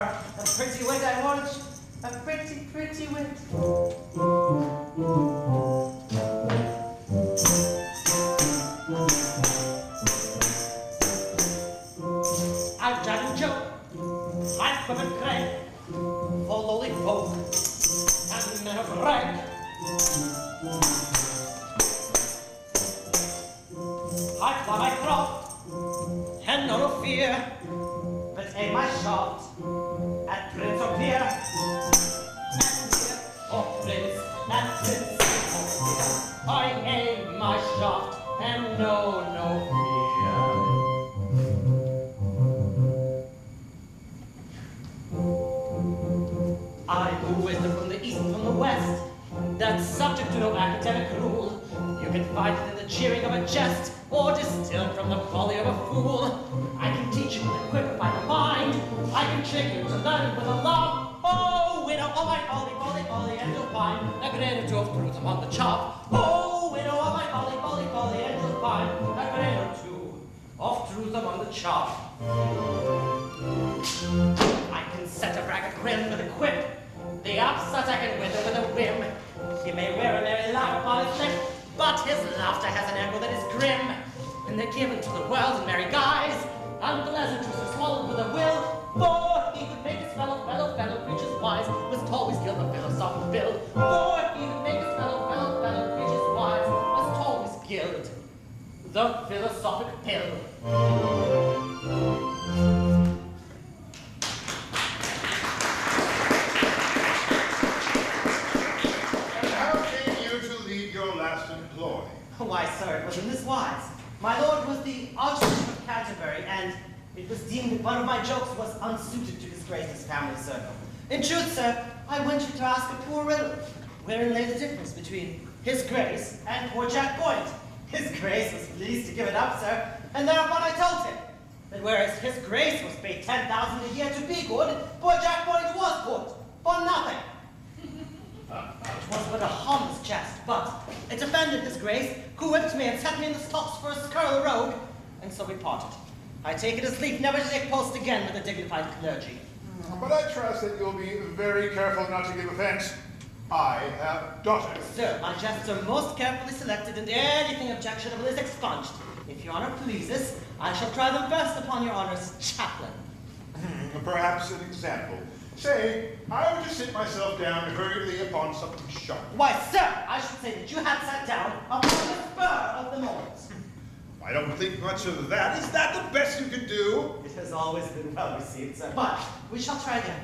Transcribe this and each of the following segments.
A pretty wit, I want. A pretty, pretty wit. I've done a joke, like women crank, for lowly folk, and men of rank. I climb my crop, and no fear, but aim my shot at Prince of Peer. And here, oh Prince, and Prince of Peer, I aim my shot, and no fear. I who wisdom from the east and from the west, that's subject to no academic rule. You can find it in the cheering of a jest, or distilled from the folly of a fool. I can teach you and equip by the mind. I can trick you to learn with a love. Oh, widow, oh my folly, folly, folly, and you'll find a grain or two of truth among the chop. Oh, widow, oh my folly, folly, folly, and you'll find a grain or two of truth among the chop. I can set a braggart grin with a quip. The upset I can wither with a whim. He may wear a merry laugh upon his lip, but his laughter has an echo that is grim. And they're given to the world in merry guise, unpleasant truths are swallowed with a will. For he could make his fellow creatures wise, must always gild the philosophic bill. For he could make his fellow creatures wise, must always gild the philosophic pill. Why, sir, it was in this wise. My lord was the Archbishop of Canterbury, and it was deemed that one of my jokes was unsuited to disgrace his family circle. In truth, sir, I ventured to ask a poor riddle, wherein lay the difference between his grace and poor Jack Boyd. His grace was pleased to give it up, sir, and thereupon I told him that whereas his grace was paid 10,000 a year to be good, poor Jack Boyd was good, for nothing. It was but a harmless jest, but it offended his grace, who whipped me and set me in the stocks for a scurril rogue, and so we parted. I take it as leave never to take post again with the dignified clergy. But I trust that you'll be very careful not to give offense. I have daughters. Sir, my jests are most carefully selected, and anything objectionable is expunged. If your honor pleases, I shall try them first upon your honor's chaplain. Perhaps an example. Say, I were to sit myself down hurriedly upon something sharp. Why, sir, I should say that you had sat down upon the spur of the moment. I don't think much of that. Is that the best you can do? It has always been well received, sir, but we shall try again.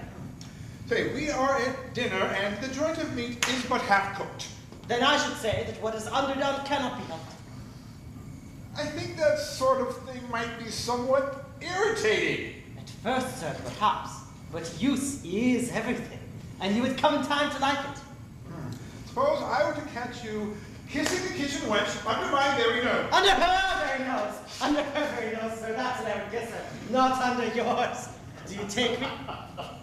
Say, we are at dinner, and the joint of meat is but half cooked. Then I should say that what is underdone cannot be helped. I think that sort of thing might be somewhat irritating. At first, sir, perhaps. But use is everything, and you would come in time to like it. Suppose I were to catch you kissing the kitchen wench under my very nose. Under her very nose! Under her very nose, sir. That's an ever kisser, not under yours. Do you take me?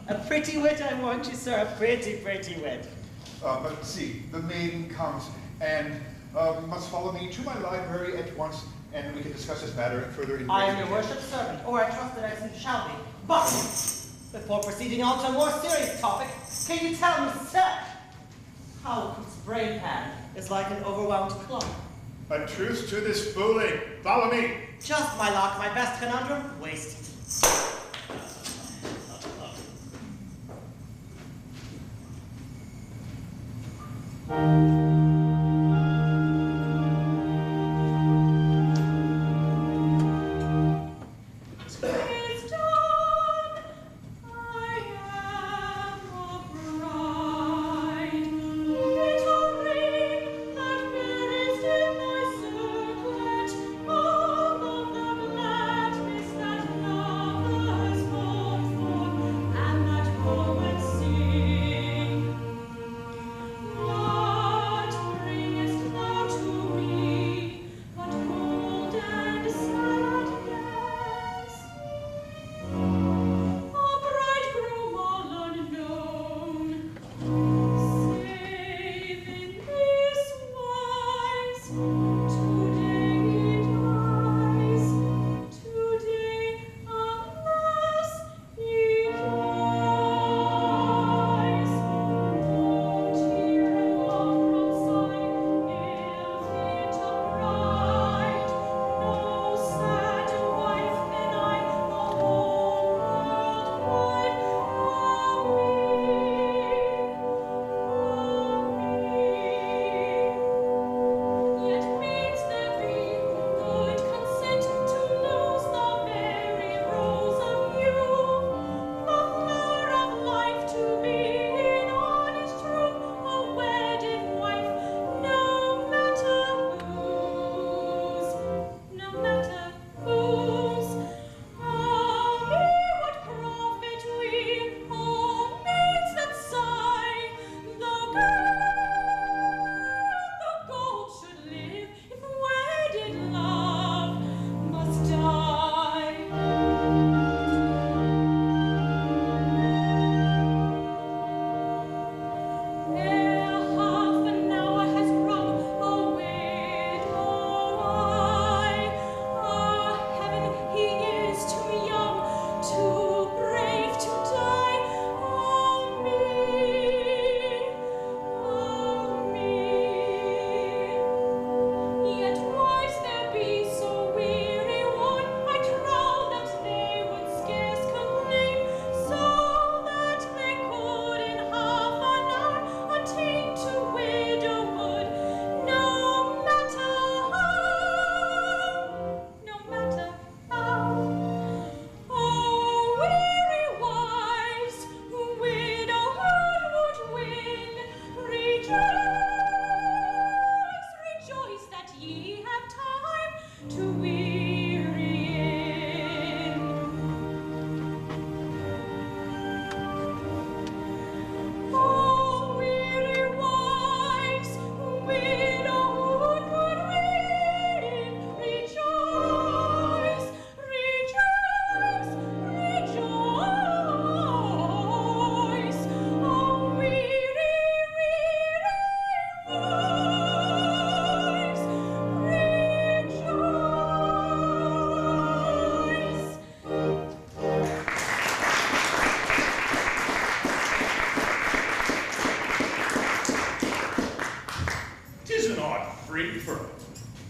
A pretty wit, I warrant you, sir. A pretty, pretty wit. But see, the maiden comes, and must follow me to my library at once, and we can discuss this matter further in I am your worship's servant, or I trust that I soon shall be. But before proceeding on to a more serious topic, can you tell me, sir, how a cook's brain pan is like an overwhelmed clock? A truce to this fooling. Follow me. Just my luck, my best conundrum, wasted.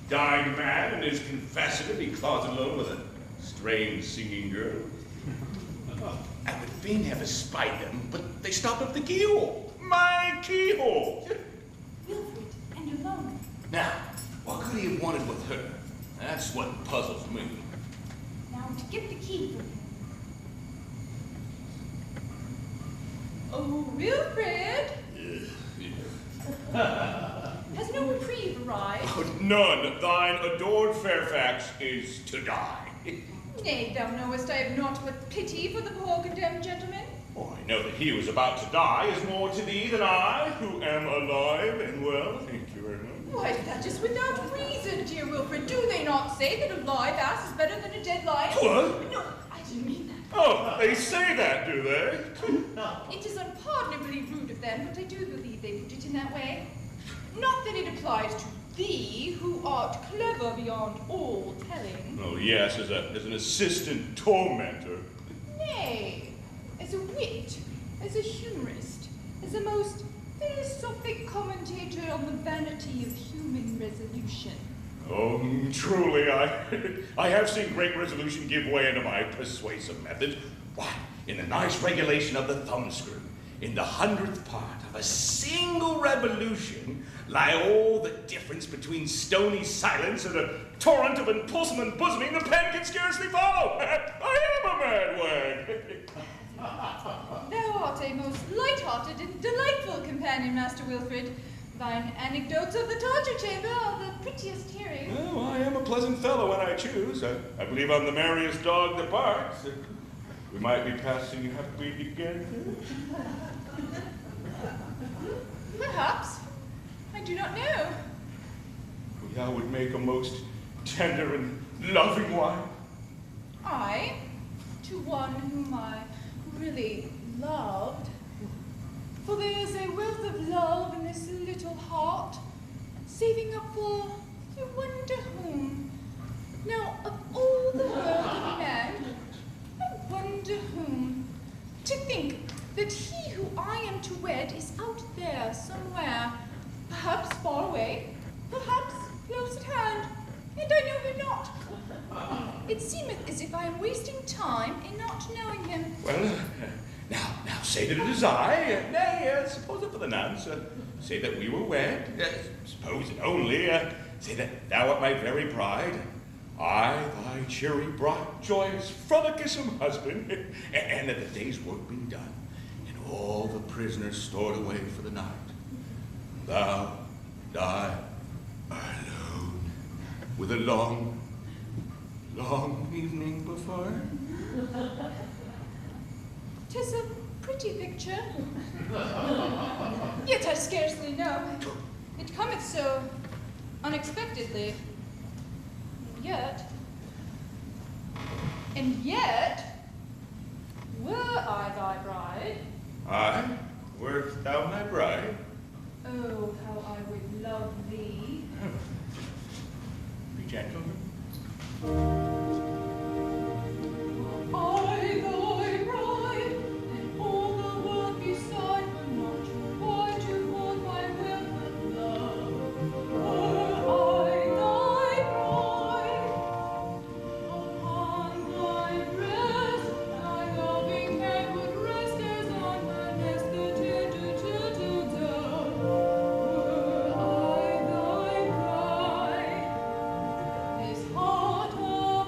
dying man and is confessing to be closeted alone with a strange singing girl. I would fain have espied them, but they stopped up the keyhole. My keyhole! Wilfred, and alone. Now, what could he have wanted with her? That's what puzzles me. Now to get the key from him. Oh, Wilfred! Has no reprieve arrived? Oh, none. Thine adored Fairfax is to die. Nay, thou knowest I have naught but pity for the poor condemned gentleman. Oh, I know that he who is about to die is more to thee than I, who am alive and well. Thank you very much. Why, that is without reason, dear Wilfred. Do they not say that a live ass is better than a dead lion? What? No, I didn't mean that. Oh, they say that, do they? It is unpardonably rude of them, but I do believe they put it in that way. Not that it applies to thee, who art clever beyond all telling. Oh, yes, as an assistant tormentor. Nay, as a wit, as a humorist, as a most philosophic commentator on the vanity of human resolution. Oh, truly, I have seen great resolution give way under my persuasive method. Why, in the nice regulation of the thumbscrew, in the 100th part of a single revolution, lie all the difference between stony silence and a torrent of impulsive and bosoming the pen can scarcely follow. I am a mad wag. Thou art a most light-hearted and delightful companion, Master Wilfred. Thine anecdotes of the torture chamber are the prettiest hearing. Oh, I am a pleasant fellow when I choose. I believe I'm the merriest dog that barks. We might be passing happily together. Perhaps. I do not know. Thou would make a most tender and loving wife. I, to one whom I really loved. For there is a wealth of love in this little heart, saving up for you wonder whom. Now, of all the world of men, I wonder whom. To think that he who I am to wed is out there somewhere, perhaps far away, perhaps close at hand, and I know him not. It seemeth as if I am wasting time in not knowing him. Well, now say that it is I. Nay, suppose it for the nonce. Say that we were wed. Suppose it only. Say that thou art my very bride. I, thy cheery, bright, joyous, frolicsome husband, and that the day's work been done, and all the prisoners stored away for the night. Thou, I, alone, with a long, long evening before. 'Tis a pretty picture. Yet I scarcely know. It cometh so unexpectedly. And yet, were I thy bride? Aye, wert thou my bride? Oh, how I would love thee. Be gentle. I thy bride, and all the world beside were not too wide to hold my will and love. Were I thy bride, upon thy breast, thy loving head would rest as on my nest the do. Were I thy bride, this heart of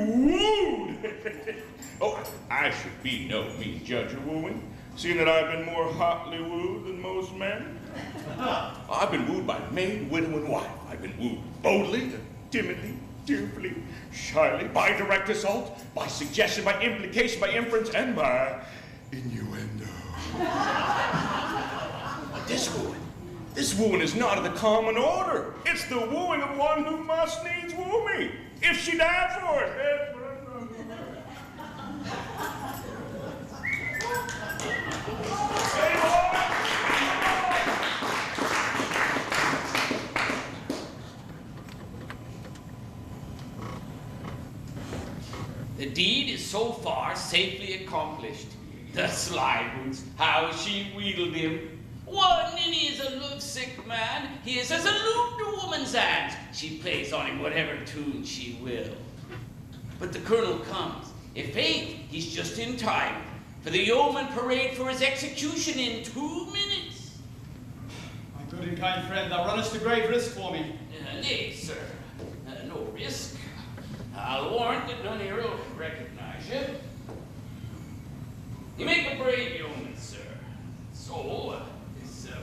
wooed. Oh, I should be no mean judge of wooing, seeing that I've been more hotly wooed than most men. I've been wooed by maid, widow, and wife. I've been wooed boldly, timidly, tearfully, shyly, by direct assault, by suggestion, by implication, by inference, and by innuendo. But this wooing is not of the common order. It's the wooing of one who must needs woo me, if she died for it. The deed is so far safely accomplished. The sly boots, how she wheedled him. One ninny is a love-sick man. He is as a lute to woman's hands. She plays on him whatever tune she will. But the colonel comes. If faith, he's just in time for the yeoman parade for his execution in 2 minutes. My good and kind friend, thou runnest a grave risk for me. Nay, sir, no risk. I'll warrant that none here will recognize you. You make a brave yeoman, sir. So, this is a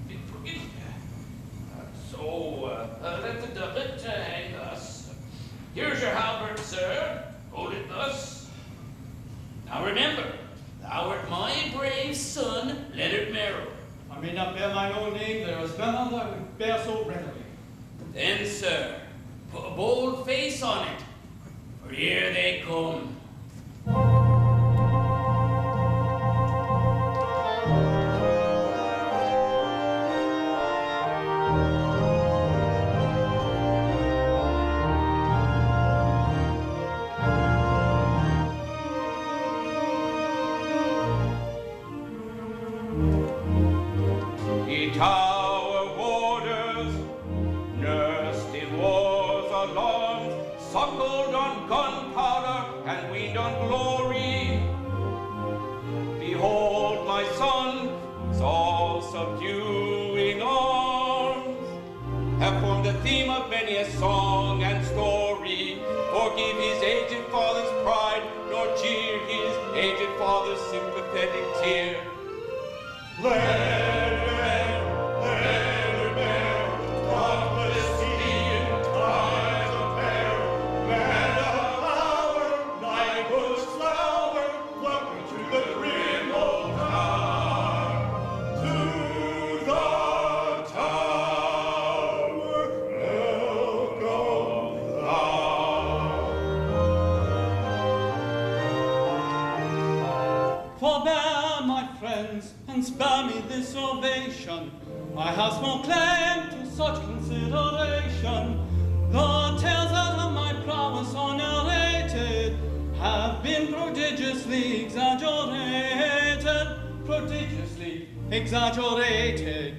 bit crooked. Let the doublet hang thus. Here's your halberd, sir. Hold it thus. Now remember, thou art my brave son, Leonard Meryll. I may not bear mine own name, there is none other I would bear so readily. Then, sir, put a bold face on it, for here they come. Tower warders, nursed in war's alarms, suckled on gunpowder and weaned on glory. Behold, my son, whose all subduing arms have formed the theme of many a song and story. Forgive his aged father's pride, nor cheer his aged father's sympathetic tear. Forbear, my friends, and spare me this ovation. My house more claim to such consideration. The tales that of my prowess are narrated have been prodigiously exaggerated. Prodigiously exaggerated.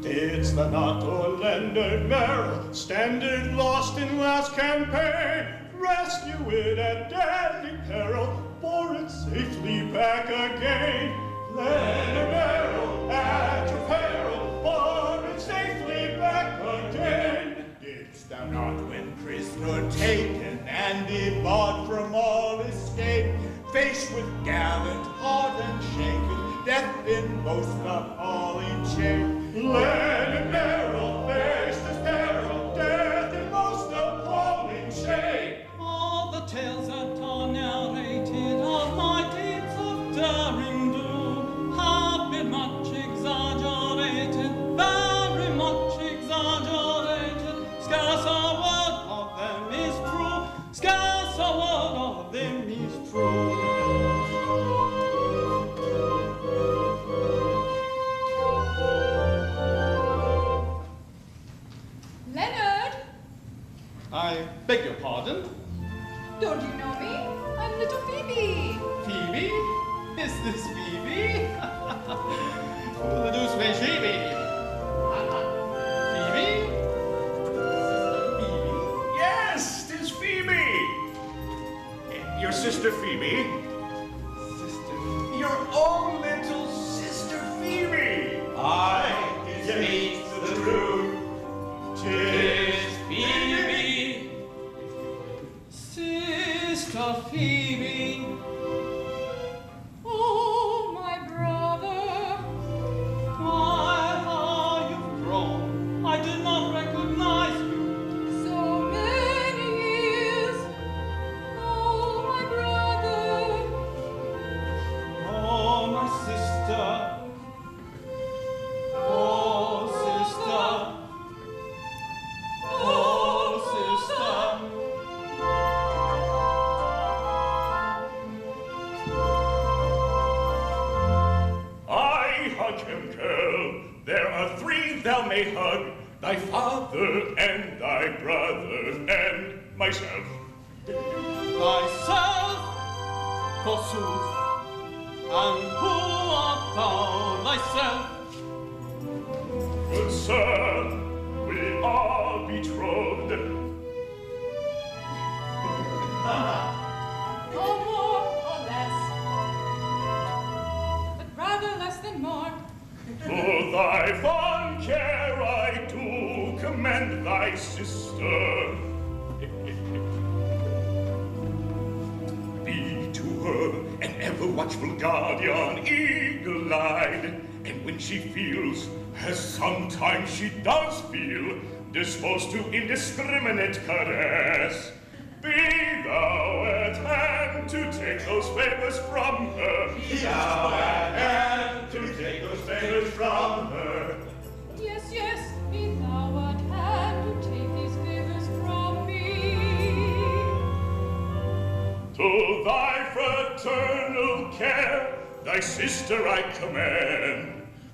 Didst thou not, O Leonard Meryll, standard lost in last campaign, rescue it at deadly peril, bore it safely back again? Leonard Meryll, at your peril, bore it safely back again. Didst thou not, when prisoner taken and debarred from all escape, faced with gallant heart and shaken, death in most appalling shape? Leonard Meryll faced his peril, death in most appalling shape. All the tales that are narrated of my deeds of daring do have been much exaggerated, very much exaggerated. Scarce a word of them is true, scarce a word of them is true. Leonard! I beg your pardon? Don't you know me? I'm little Phoebe. Phoebe? Is this Phoebe? Who the deuce may she be? Phoebe? Phoebe? Yes, 'tis Phoebe. Your sister Phoebe. Sister. Your own little sister Phoebe. there are three thou may hug, thy father and thy brother and myself. Thyself, forsooth, and who art thou thyself? Good sir, we are betrothed. Or more or less, but rather less than more. To thy fond care I do commend thy sister. Be to her an ever-watchful guardian, eagle-eyed, and when she feels, as sometimes she does feel, disposed to indiscriminate caress, be thou at hand to take those favors from her. Be thou at hand to take those favors from her. Yes, yes, be thou at hand to take these favors from me. To thy fraternal care, thy sister I commend.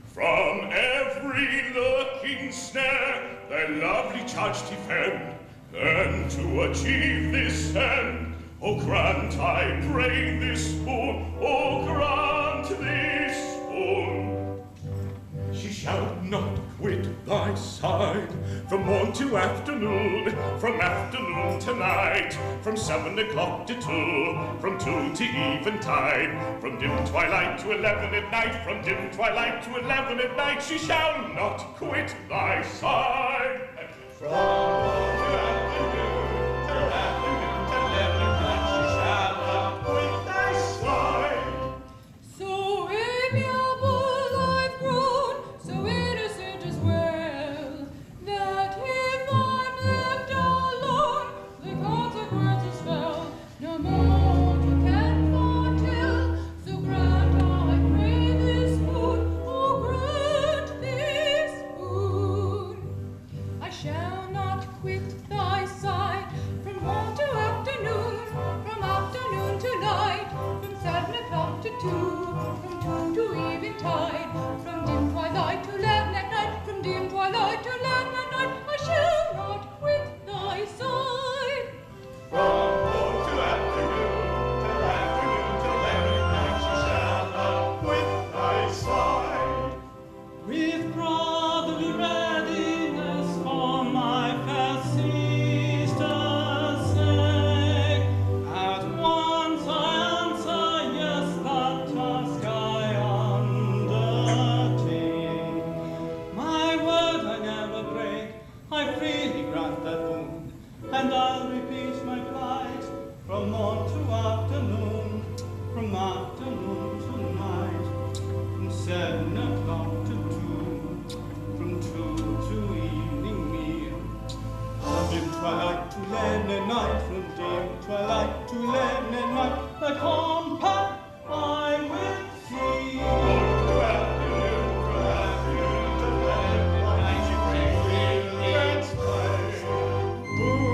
From every lurking snare, thy lovely charge defend. And to achieve this end, O grant, I pray, this boon. O grant this boon. She shall not quit thy side from morn to afternoon, from afternoon to night, from 7 o'clock to 2, from 2 to eventide, from dim twilight to 11 at night, from dim twilight to 11 at night. She shall not quit thy side. From morn to afternoon, till afternoon, till 11 at night, she shall not quit thy side. So amiable I've grown, so innocent as well, that if I'm left alone, the consequences fell. No more you can foretell, so grant I pray this boon, oh grant this boon. I shall not quit thy side from morn to afternoon, from afternoon to night, from 7 o'clock to 2, from 2 to eventide, from dim twilight to 11 at night, from dim twilight to 11 at night. I shall not quit thy side. From morn to afternoon, till afternoon, till 11 at night, she shall not quit thy side. With brotherly readiness for my fair sister's sake, at once I answer yes, that task I undertake. My word I never break, I freely grant that boon, and I'll repeat my plight from morn to afternoon, from afternoon to night, from 7 o'clock to 2, from 2 to evening meal, from dim twilight to 11 at night, from dim twilight to 11 at night, the compact I will keep. To afternoon, from afternoon till 11 at night, she freely grants my boon.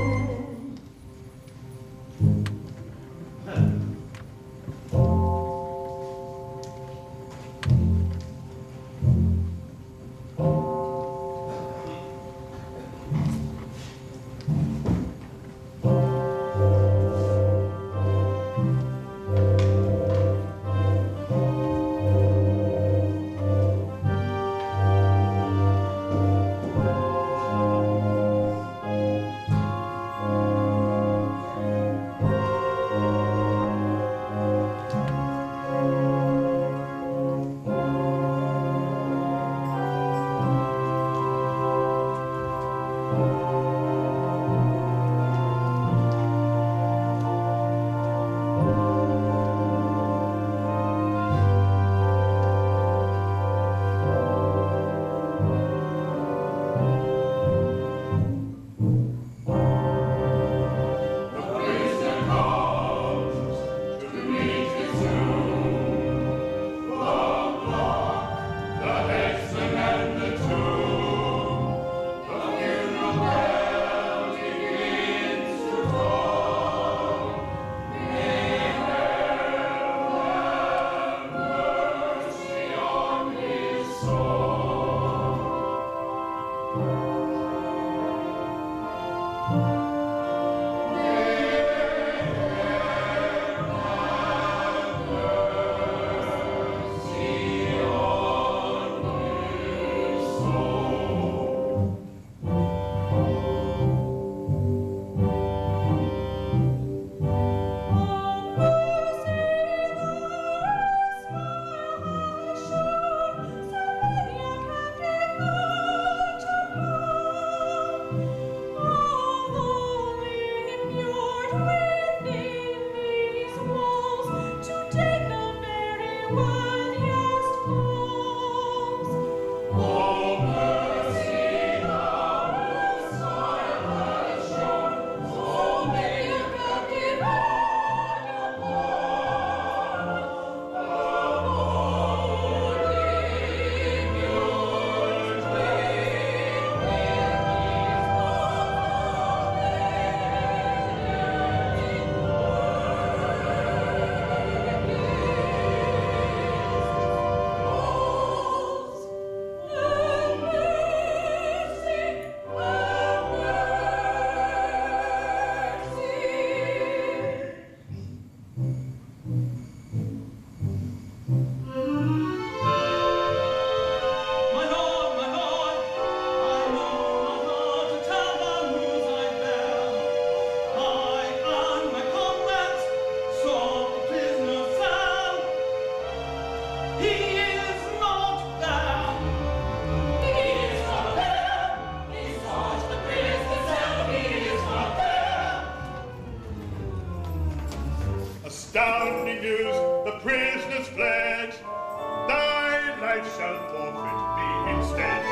I shall forfeit thee instead.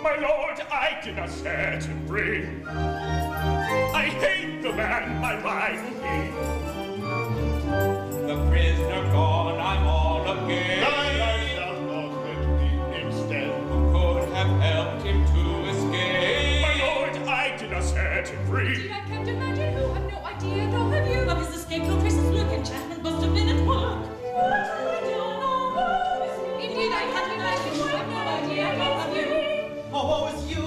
My lord, I did not set him free. I hate the man my rival be. The prisoner gone, I'm all again. I shall forfeit thee instead. Who could have helped him to escape? My lord, I did not set him free. Indeed, I can't imagine who. I've no idea, nor have you. Of his escape, no trace of look. Enchantment must have been at work. Indeed, I can't imagine who. I've no idea, nor have you. Oh, woe is you!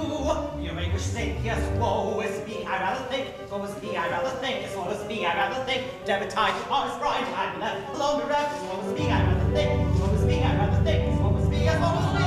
You may wish to think, yes, woe is me, I rather think. Woe is me, I rather think. Yes, woe is me, I rather think. Debitite, honest bride, I'm left alone bereft. Yes, woe is me, I rather think. Woe is me, I rather think. Yes, woe is me, yes, woe is me, yes, woe is me.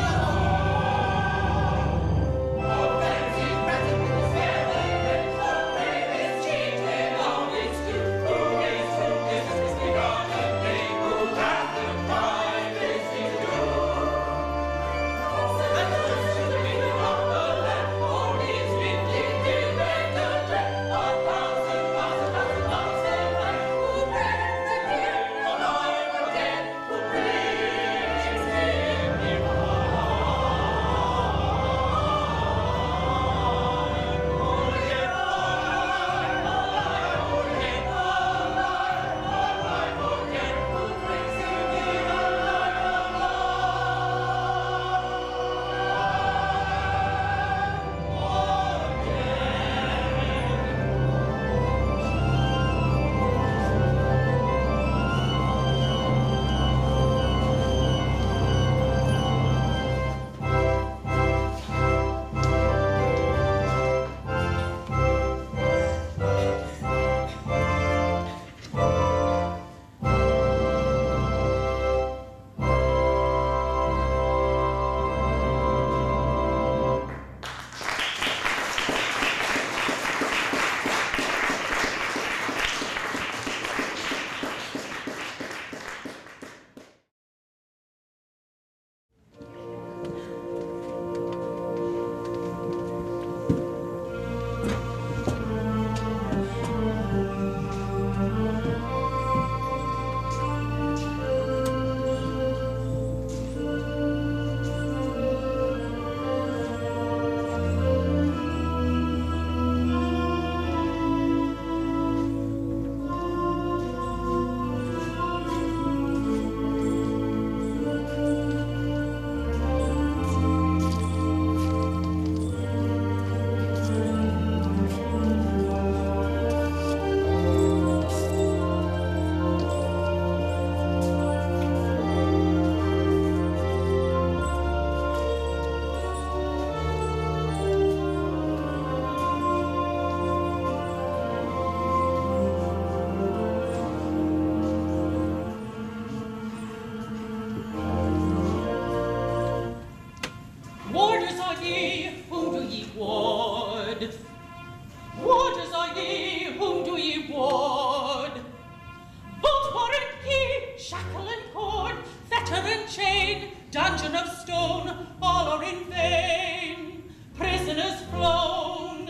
Dungeon of stone, all are in vain. Prisoners flown.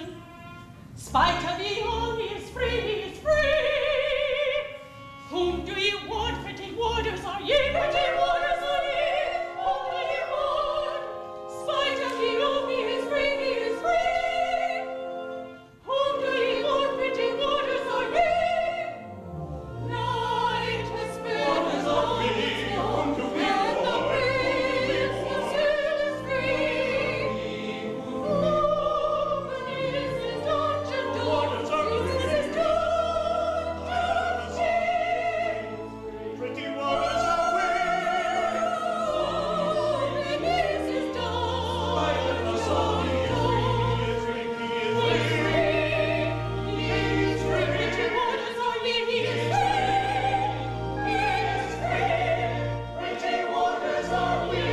Spite of ye all, he is free, he is free. Whom do ye ward, pretty warders are ye? Pretty warders are ye. Whom do ye ward? Spite of ye all, he is free, he is free. Whom do ye ward, pretty warders are ye? Night has spent us all its warmth, and the prince is still free. Open is his dungeon door, is his dungeon chain. Pretty waters are we. Open is his dungeon door. He is free, he is free. Pretty waters are we, he is free. He is free. Pretty waters are we.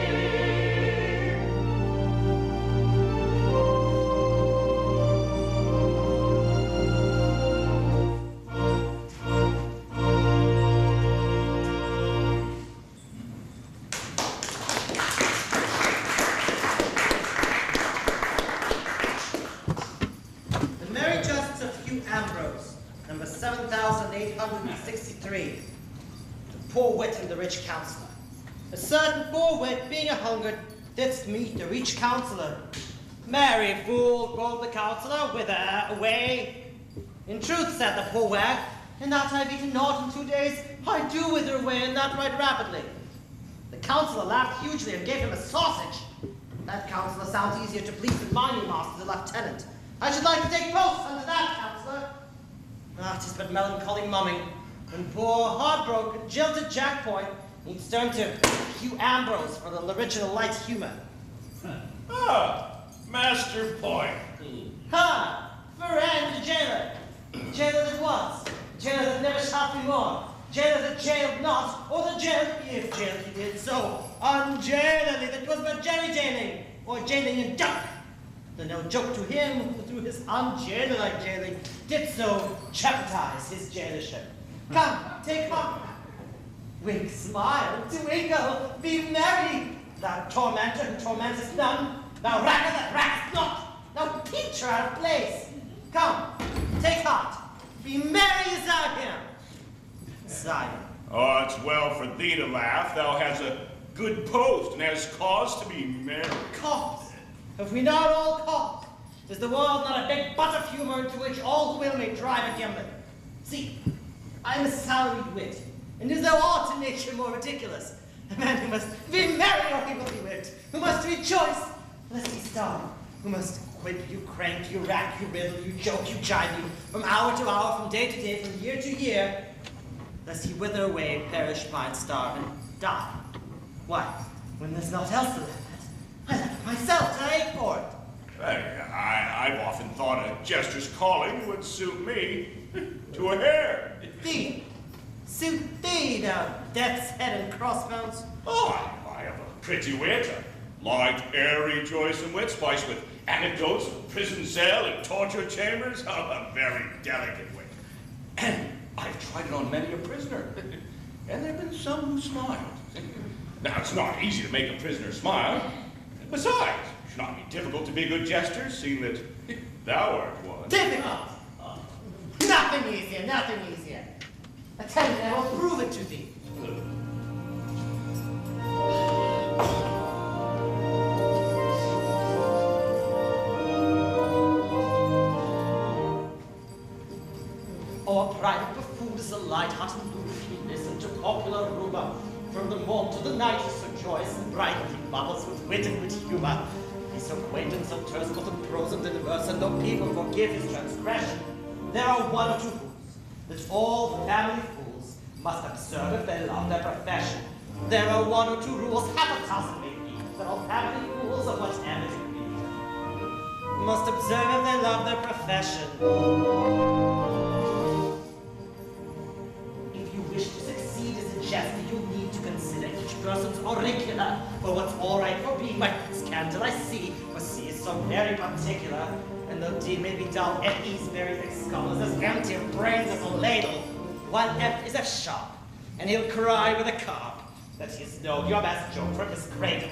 The Merry Justice of Hugh Ambrose, number 7,863. The poor wit and the rich counselor. A certain forward, being a hungered, didst meet the rich counsellor. Marry, fool, quoth the counsellor, whither away? In truth, said the poor wag, in that I've eaten naught in 2 days, I do wither away, and that right rapidly. The counsellor laughed hugely and gave him a sausage. That counsellor sounds easier to please than my new master, the lieutenant. I should like to take post under that counsellor. Ah, 'tis but melancholy mumming. And poor, heartbroken, jilted Jack Point needs turn to Hugh Ambrose for the original light humour. Ah, Master Point. Ha! Friend the jailer. Jailer that was. Jailer that never shot me more. Jailer that jailed not, or the jail, if jail he did so, unjailily that was but jerry jailing, or jailing in duck. The no joke to him who through his unjailer-like jailing did so jeopardize his jailership. Come, take heart. Wink, smile, twinkle, be merry. Thou tormentor who tormentest none, thou racker that rackest not, thou teacher out of place. Come, take heart, be merry as I am. Sire. Oh, it's well for thee to laugh. Thou hast a good post and hast cause to be merry. Cause? Have we not all cause? Is the world not a big butt of humor into which all who will may drive a gimlet? See, I'm a salaried wit, and is there aught in nature more ridiculous? A man who must be merry or he will be whipped, who must rejoice lest he starve, who must quip you, crank you, rack you, riddle you, joke you, jibe you, from hour to hour, from day to day, from year to year, lest he wither away, perish, pine, starve, and die. Why, when there's naught else to live at, I left myself to ache for it. I've often thought a jester's calling would suit me to a hair. Thee, suit thee, thou death's head and crossbones. Oh, I have a pretty wit, a light, airy, joysome wit, spiced with anecdotes of prison cell and torture chambers. Oh, a very delicate wit. And I've tried it on many a prisoner, and there have been some who smiled. Now, it's not easy to make a prisoner smile. Besides, it should not be difficult to be a good jester, seeing that thou art one. Difficult? Nothing easier, nothing easier. Attend and I will prove it to thee. Our private buffoon is a light-hearted loof. He listened to popular rumor. From the morn to the night, so joyous and bright, he bubbles with wit and with humor. He's so quaint and so terse, both in prose and in verse, and no people forgive his transgression. There are one or two rules that all family fools must observe if they love their profession. There are one or two rules, half a dozen maybe, that all family fools of whatever degree must observe if they love their profession. If you wish to succeed as a jester, you need to consider each person's auricular, for what's all right for being my scandal I see, for C is so very particular, and though D may be dull, F is very thick skull is as empty of brains as a ladle, while F is F sharp, and he'll cry with a carp that he's known your best joke from his cradle.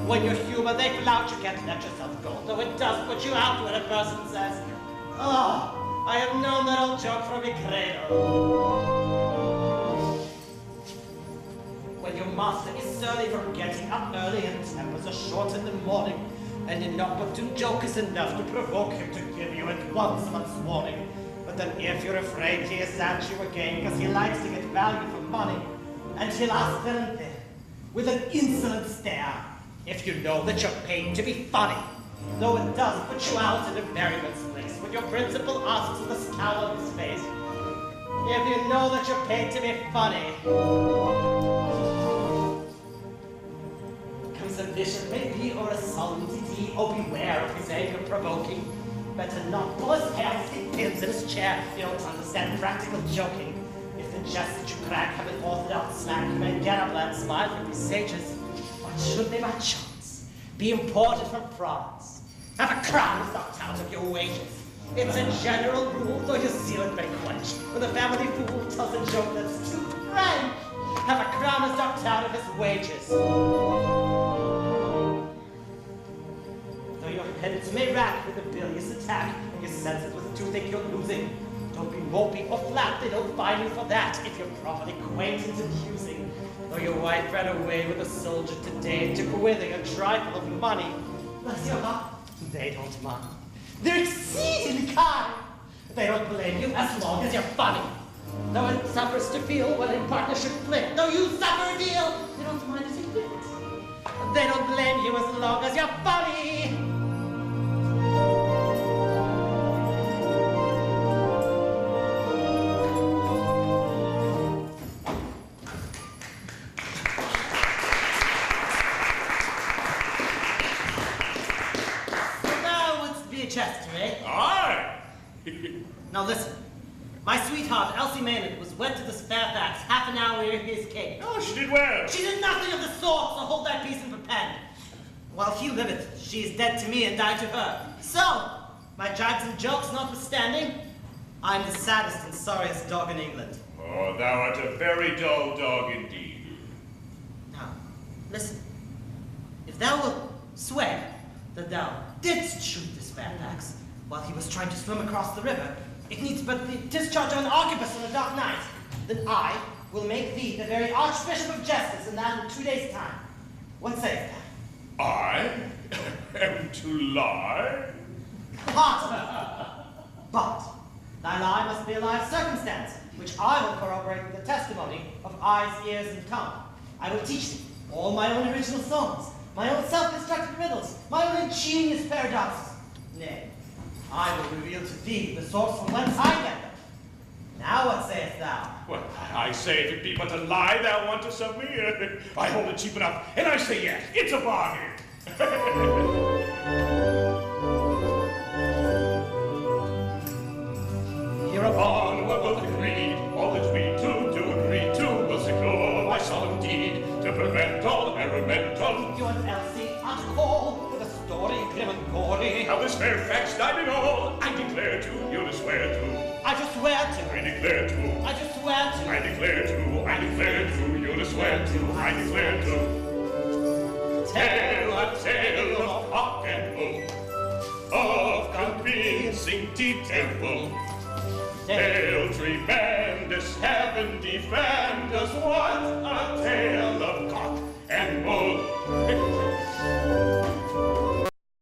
When you humor they flout, you can't let yourself go, though it does put you out when a person says, "Oh, I have known that old joke from your cradle." When your master is surly from getting up early and tempers are short in the morning, and enough but to joke is enough to provoke him to give you at once a month's warning. But then if you're afraid he is at you again, because he likes to get value for money, and he'll ask then and there, with an insolent stare, if you know that you're paid to be funny, though it does put you out in a merriment's place, when your principal asks with a scowl on his face, if you know that you're paid to be funny. Comes a bishop maybe, or a solemnity, oh beware of his anger provoking. Better not pull his hair, stick pins in his chair, you don't understand practical joking. If the jest that you crack have an orthodox smack, you may get up and smile from these sages. What should they by chance be imported from France? Have a crown knocked out of your wages. It's a general rule, though your zeal may quench, when the family fool tells a joke that's too frank. Have a crown knocked out of his wages. Though your heads may rack with a bilious attack, and your senses with toothache you're losing, don't be mopey or flat, they don't fine you for that if you're properly quaint and amusing. For your wife ran away with a soldier today and took with her a trifle of money. Bless your heart, they don't mind. They're exceedingly kind. They don't blame you as long as you're funny. No one suffers to feel when in partnership flit. No, you suffer a deal. They don't mind as you quit. They don't blame you as long as you're funny. Chester, eh? Aye! Now listen. My sweetheart, Elsie Maynard, was wed to this Fairfax half an hour ere his came. Oh, she did well. She did nothing of the sort, so hold that peace and repent. While he liveth, she is dead to me and I to her. So, my jibes and jokes notwithstanding, I'm the saddest and sorriest dog in England. Oh, thou art a very dull dog indeed. Now, listen. If thou wilt swear that thou didst shoot this Fairfax while he was trying to swim across the river, it needs but the discharge of an arquebus on a dark night. Then I will make thee the very Archbishop of Justice, and that in 2 days' time. What sayest thou? I am to lie? Possible. But thy lie must be a lie of circumstance, which I will corroborate with the testimony of eyes, ears, and tongue. I will teach thee all my own original songs, my own self-constructed riddles, my own ingenious paradoxes. Nay, I will reveal to thee the source from whence I get them. Now what sayest thou? Well, I say if it be but a lie thou wantest of me, I hold it cheap enough, and I say yes, it's a bargain. Hereupon we're both agreed, all that we two do agree to will secure by solemn deed to prevent all merrimental. You and Elsie are to call with a story grim and gory. How this Fairfax died in all, I declare to, you to swear to. I just swear to. I declare to. I just swear to. I declare to. I declare to, you to swear to. I declare to. Tell a tale of hawk and hook, of convincing detail. Tale tremendous, heaven defend.